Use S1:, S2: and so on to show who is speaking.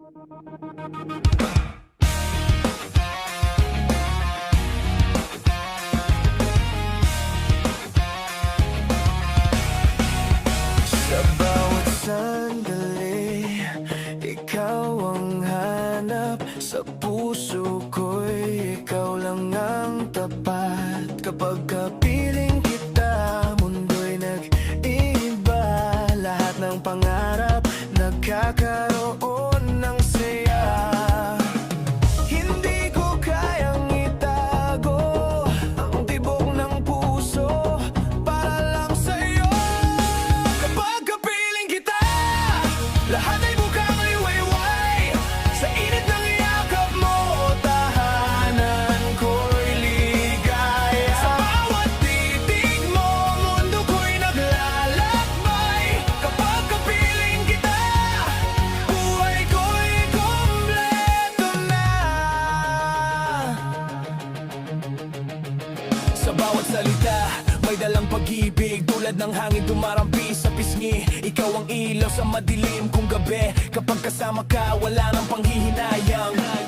S1: Sa bawat sandali, ikaw ang hanap. Sa puso ko'y ikaw lang ang tapat. Kapag kapiling kita, mundo'y nag-iiba. Lahat ng pangarap nagkakaroon ng saya. Hindi ko kayang itago ang tibok ng puso para lang sa'yo. Kapag kapiling kita, lahat ay bukang liwayway. Sa init ng yakap mo, tahanan ko'y ligaya. Sa bawat titig mo, mundo ko'y naglalakbay. Kapag kapiling kita, buhay ko'y kompleto na. Sa bawat salita, may dalang pag-ibig. Tulad ng hangin dumarampi sa pisngi. Ikaw ang ilaw sa madilim kong gabi. Kapag kasama ka, wala nang panghihinayang.